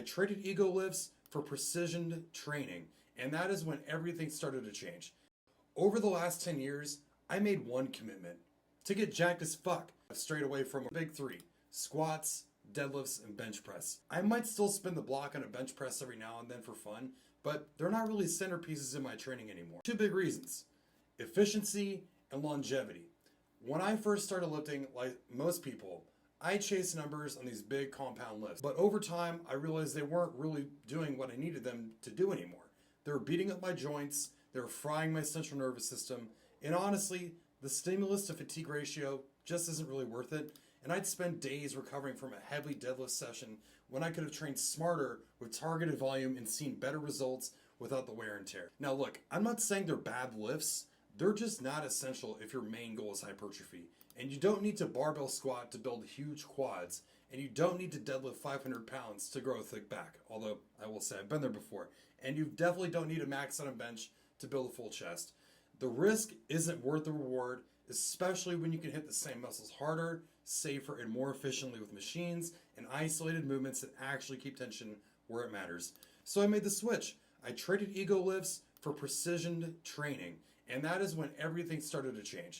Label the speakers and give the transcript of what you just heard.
Speaker 1: I traded ego lifts for precision training, and that is when everything started to change. Over the last 10 years, I made one commitment to get jacked as fuck straight away from a big three: squats, deadlifts, and bench press. I might still spin the block on a bench press every now and then for fun, but they're not really centerpieces in my training anymore. Two big reasons: efficiency and longevity. When I first started lifting, like most people, I chased numbers on these big compound lifts. But over time, I realized they weren't really doing what I needed them to do anymore. They were beating up my joints, they were frying my central nervous system, and honestly, the stimulus to fatigue ratio just isn't really worth it. And I'd spend days recovering from a heavy deadlift session when I could have trained smarter with targeted volume and seen better results without the wear and tear. Now look, I'm not saying they're bad lifts. They're just not essential if your main goal is hypertrophy. And you don't need to barbell squat to build huge quads. And you don't need to deadlift 500 pounds to grow a thick back. Although, I will say, I've been there before. And you definitely don't need to max out a bench to build a full chest. The risk isn't worth the reward, especially when you can hit the same muscles harder, safer, and more efficiently with machines and isolated movements that actually keep tension where it matters. So I made the switch. I traded ego lifts for precision training. And that is when everything started to change.